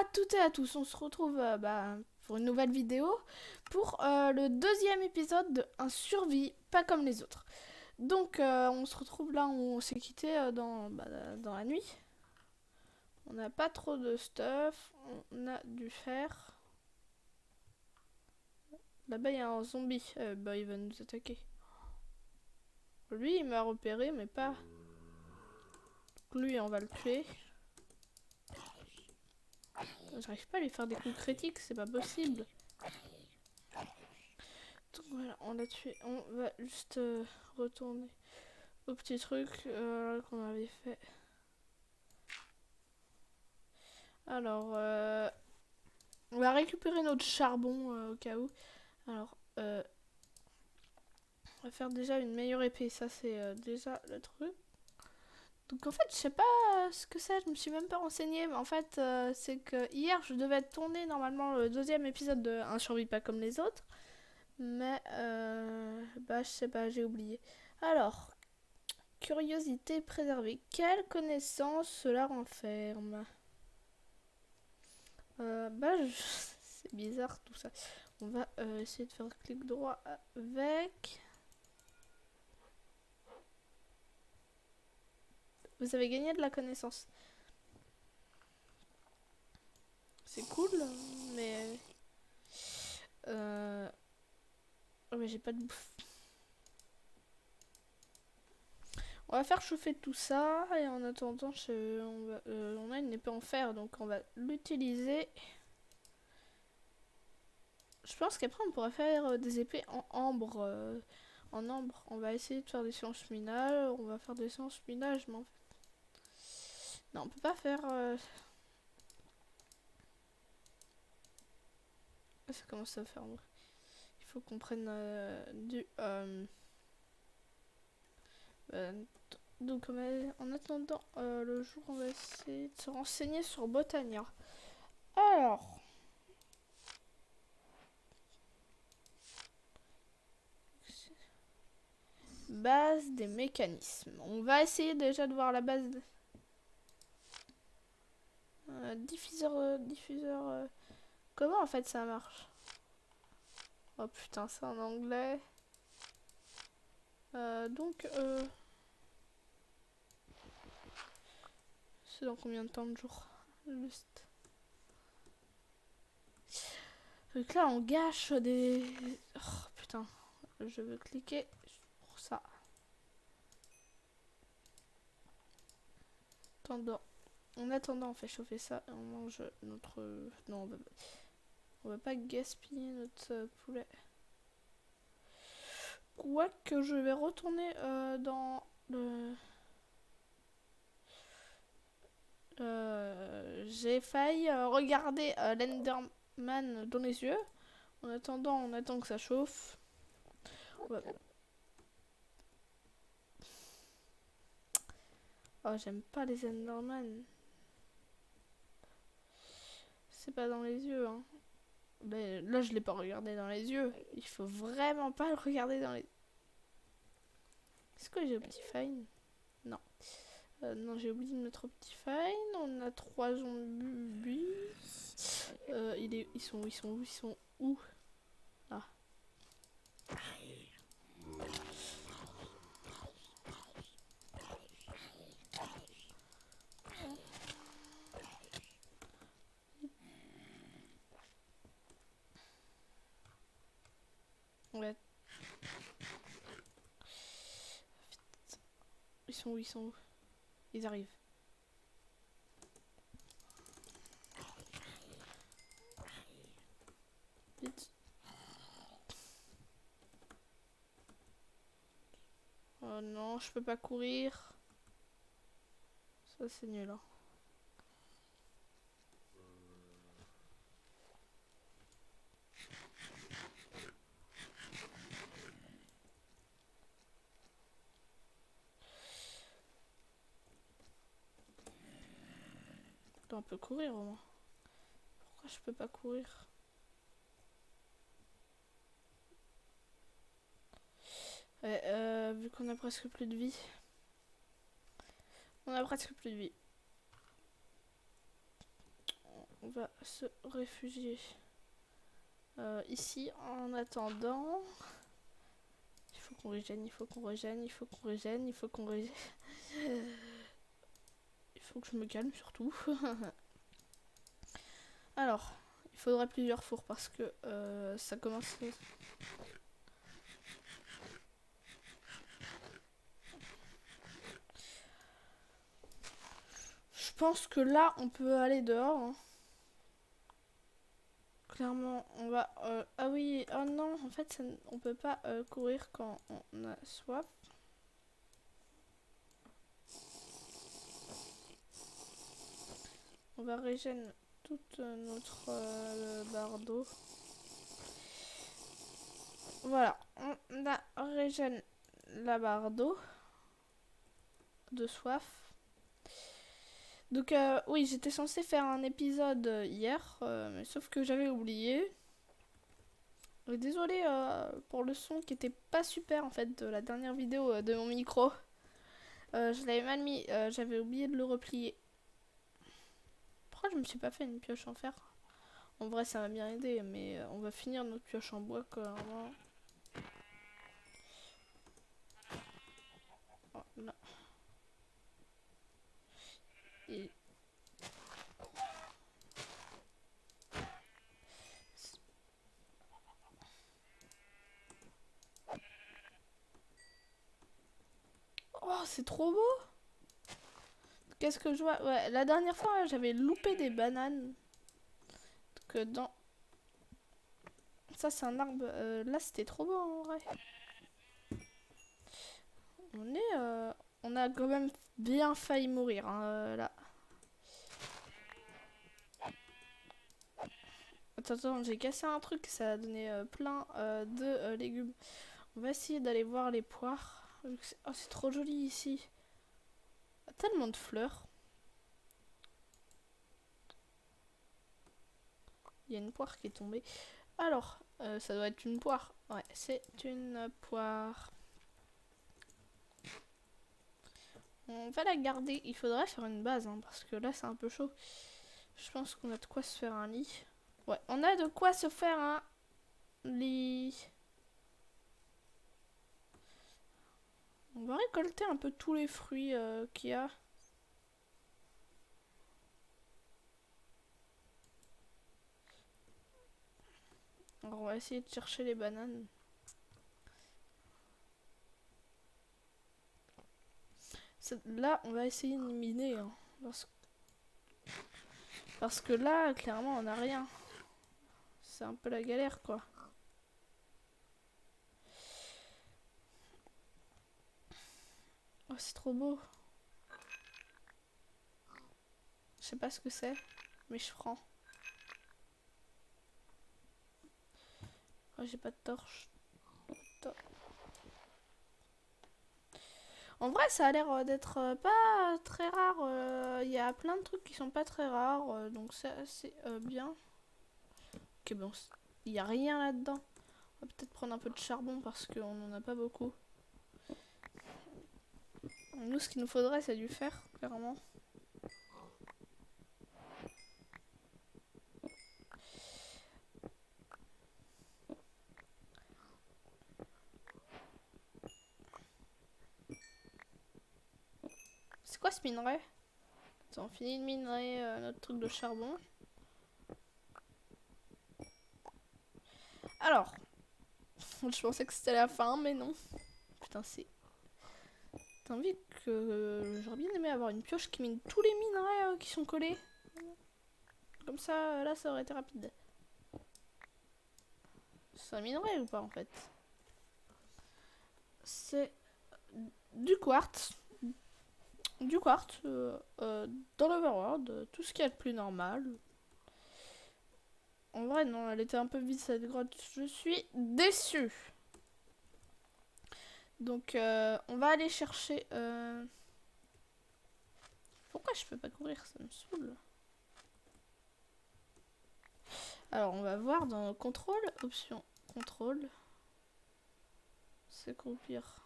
à toutes et à tous, on se retrouve pour une nouvelle vidéo pour le deuxième épisode de Un survie pas comme les autres. Donc on se retrouve là où on s'est quitté dans la nuit. On n'a pas trop de stuff, on a du fer. Là-bas il y a un zombie, il va nous attaquer. Lui il m'a repéré mais pas... Lui on va le tuer. J'arrive pas à lui faire des coups critiques, c'est pas possible. Donc voilà, on l'a tué. On va juste retourner au petit truc qu'on avait fait. Alors, on va récupérer notre charbon au cas où. Alors, on va faire déjà une meilleure épée. Ça, c'est déjà le truc. Donc en fait, je sais pas ce que c'est. Je me suis même pas renseignée. Mais en fait, c'est que hier, je devais tourner normalement le deuxième épisode de Un survie pas comme les autres. Mais, je sais pas, j'ai oublié. Alors, curiosité préservée. Quelle connaissance cela renferme? C'est bizarre tout ça. On va essayer de faire clic droit avec. Vous avez gagné de la connaissance. C'est cool, mais... Oh, mais j'ai pas de bouffe. On va faire chauffer tout ça, et en attendant, on a une épée en fer, donc on va l'utiliser. Je pense qu'après, on pourra faire des épées en ambre. On va essayer de faire des séances minage. On va faire des séances minage, mais en fait... Non, on peut pas faire... Ça commence à faire... Il faut qu'on prenne du... donc en attendant le jour, on va essayer de se renseigner sur Botania. Alors... Base des mécanismes. On va essayer déjà de voir la base... diffuseur... Comment en fait ça marche? Oh putain, c'est en anglais. C'est dans combien de temps de jour? Juste. Donc là, on gâche des... Oh putain, je veux cliquer pour ça. En attendant, on fait chauffer ça et on mange notre... Non, on va pas gaspiller notre poulet. Quoique je vais retourner dans le... J'ai failli regarder l'Enderman dans les yeux. En attendant, on attend que ça chauffe. Ouais. Oh, j'aime pas les Enderman. C'est pas dans les yeux, hein. Mais là, je l'ai pas regardé dans les yeux. Il faut vraiment pas le regarder dans les... Est-ce que j'ai Optifine? Non. Non, j'ai oublié de mettre Optifine. On a 3 zombies. Ils sont où? Ah. Ouais. Ils sont où? Ils arrivent. Vite. Oh non, je peux pas courir. Ça, c'est nul, hein. On peut courir au moins. Pourquoi je peux pas courir? Ouais, vu qu'on a presque plus de vie. On a presque plus de vie. on va se réfugier ici en attendant. Il faut qu'on régène, il faut qu'on régène, il faut qu'on régène, il faut qu'on régène. Il faut que je me calme surtout. Alors, il faudra plusieurs fours parce que ça commence... Je pense que là, on peut aller dehors. Hein. Clairement, on va... ah oui, oh non, en fait, ça, on peut pas courir quand on a soif. On va régénérer toute notre barre d'eau. Voilà, on a régénéré la barre d'eau de soif. Donc oui, j'étais censée faire un épisode hier, mais sauf que j'avais oublié. Désolée pour le son qui était pas super en fait de la dernière vidéo de mon micro. Je l'avais mal mis, j'avais oublié de le replier. Pourquoi je me suis pas fait une pioche en fer? En vrai ça m'a bien aidé, mais on va finir notre pioche en bois quand même. Oh, là. Et... Oh, c'est trop beau! Qu'est-ce que je vois? Ouais, la dernière fois, j'avais loupé des bananes. Que dans... Ça, c'est un arbre. Là, c'était trop beau, en vrai. On a quand même bien failli mourir, hein, là. Attends, j'ai cassé un truc. Ça a donné plein de légumes. On va essayer d'aller voir les poires. Oh, c'est trop joli ici. Tellement de fleurs. Il y a une poire qui est tombée. Alors, ça doit être une poire. Ouais, c'est une poire. On va la garder. Il faudrait faire une base, hein, parce que là, c'est un peu chaud. Je pense qu'on a de quoi se faire un lit. Ouais, on a de quoi se faire un lit. On va récolter un peu tous les fruits qu'il y a. Alors, on va essayer de chercher les bananes. Là, on va essayer de miner. Hein, parce que là, clairement, on n'a rien. C'est un peu la galère, quoi. Oh, c'est trop beau. Je sais pas ce que c'est, mais je prends. Oh, j'ai pas de torche. En vrai, ça a l'air d'être pas très rare. Il y a plein de trucs qui sont pas très rares, donc c'est assez bien. Ok, bon, il y a rien là-dedans. On va peut-être prendre un peu de charbon parce qu'on en a pas beaucoup. Nous, ce qu'il nous faudrait, c'est du fer, clairement. C'est quoi ce minerai? Attends, on finit de minerer notre truc de charbon. Alors, je pensais que c'était la fin, mais non. Putain, c'est... T'as envie que... J'aurais bien aimé avoir une pioche qui mine tous les minerais qui sont collés. Comme ça, là, ça aurait été rapide. C'est un minerai ou pas, en fait? C'est du quartz. Du quartz dans l'Overworld. Tout ce qu'il y a de plus normal. En vrai, non, elle était un peu vide cette grotte. Je suis déçue. Donc, on va aller chercher... Pourquoi je peux pas courir? Ça me saoule. Alors, on va voir dans contrôle, option contrôle. S'accroupir.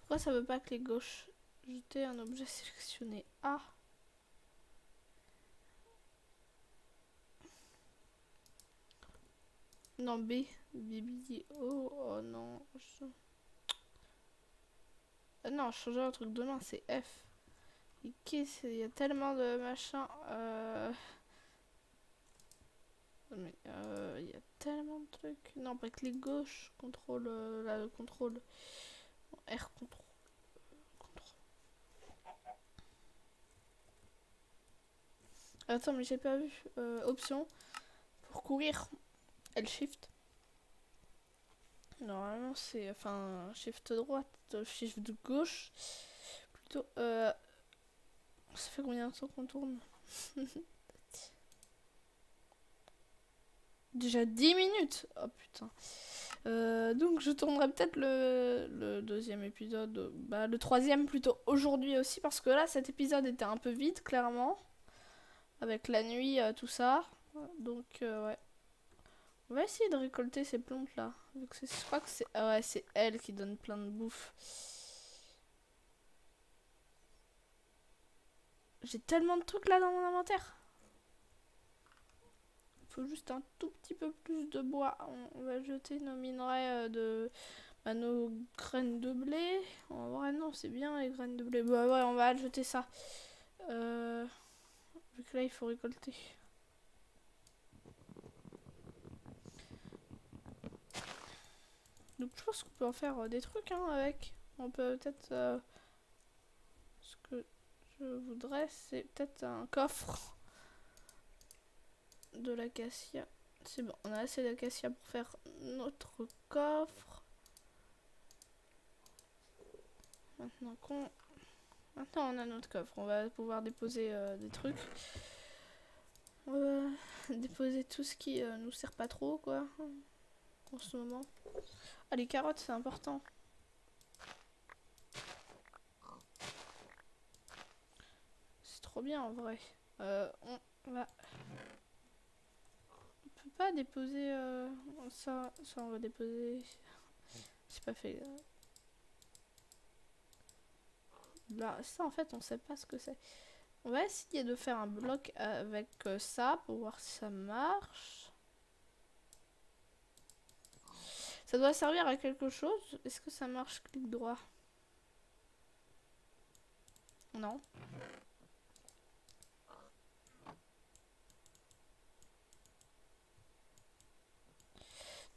Pourquoi ça veut pas que les gauches? Jeter un objet sélectionné A. Non, B. B. Oh non. Non, changer un truc de main, c'est F. Et il y a tellement de machins. Il y a tellement de trucs. Non, pas que les gauches. Contrôle. Là, le contrôle. R contrôle. Attends, mais j'ai pas vu. Option. Pour courir. L shift. Normalement, c'est. Enfin, shift droite. Shift de gauche. Plutôt. Ça fait combien de temps qu'on tourne? Déjà 10 minutes. Oh putain. Donc je tournerai peut-être le deuxième épisode, bah le troisième plutôt aujourd'hui aussi, parce que là cet épisode était un peu vide clairement, avec la nuit, tout ça. Donc ouais. On va essayer de récolter ces plantes là. Vu que je crois que c'est... Ah ouais, c'est elle qui donne plein de bouffe. J'ai tellement de trucs là dans mon inventaire. Faut juste un tout petit peu plus de bois. On va jeter nos minerais nos graines de blé. En vrai, non, c'est bien les graines de blé. Bah ouais, on va jeter ça. Vu que là, il faut récolter. Donc, je pense qu'on peut en faire des trucs avec. On peut peut-être. Ce que je voudrais, c'est peut-être un coffre de l'acacia. C'est bon, on a assez d'acacia pour faire notre coffre. Maintenant on a notre coffre, on va pouvoir déposer des trucs. On va déposer tout ce qui nous sert pas trop, quoi, en ce moment. Ah, les carottes, c'est important. C'est trop bien, en vrai. On va... On peut pas déposer... ça, on va déposer... C'est pas fait... Là, ça, en fait, on sait pas ce que c'est. On va essayer de faire un bloc avec ça pour voir si ça marche. Ça doit servir à quelque chose. Est-ce que ça marche clic droit? Non.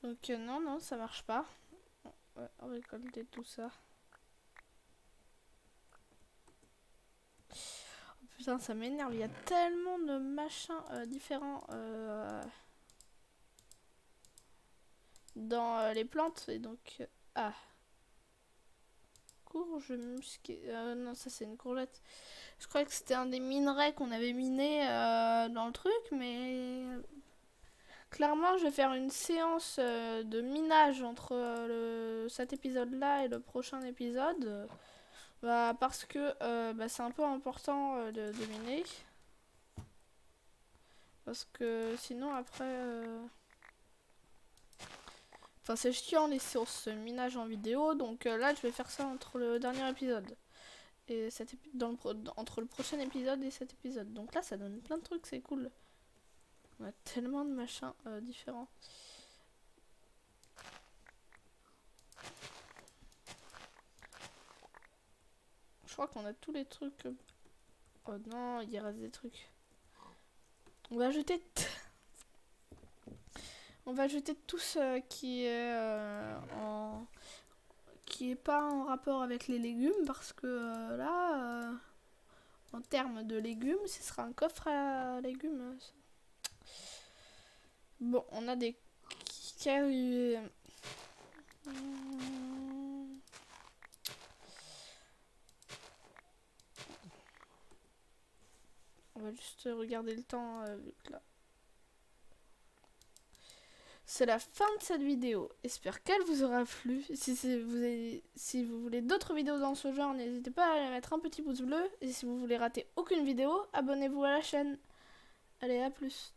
Donc non, ça marche pas. Ouais, on va récolter tout ça. Oh, putain, ça m'énerve. Il y a tellement de machins différents dans les plantes. Et donc... ah. Courge musquée. Non, ça c'est une courgette. Je croyais que c'était un des minerais qu'on avait miné dans le truc, mais... Clairement, je vais faire une séance de minage entre cet épisode-là et le prochain épisode. Bah, parce que c'est un peu important de miner. Parce que sinon, après... Enfin, c'est chiant les séances minage en vidéo. Donc là, je vais faire ça entre le dernier épisode. Et entre le prochain épisode et cet épisode. Donc là, ça donne plein de trucs, c'est cool. On a tellement de machins différents. Je crois qu'on a tous les trucs. Oh non, il reste des trucs. On va jeter... On va jeter tout ce qui est qui est pas en rapport avec les légumes, parce que là, en termes de légumes, ce sera un coffre à légumes. Bon, on a des cailloux. On va juste regarder le temps vu que là. C'est la fin de cette vidéo. J'espère qu'elle vous aura plu. Si vous voulez d'autres vidéos dans ce genre, n'hésitez pas à mettre un petit pouce bleu. Et si vous voulez rater aucune vidéo, abonnez-vous à la chaîne. Allez, à plus.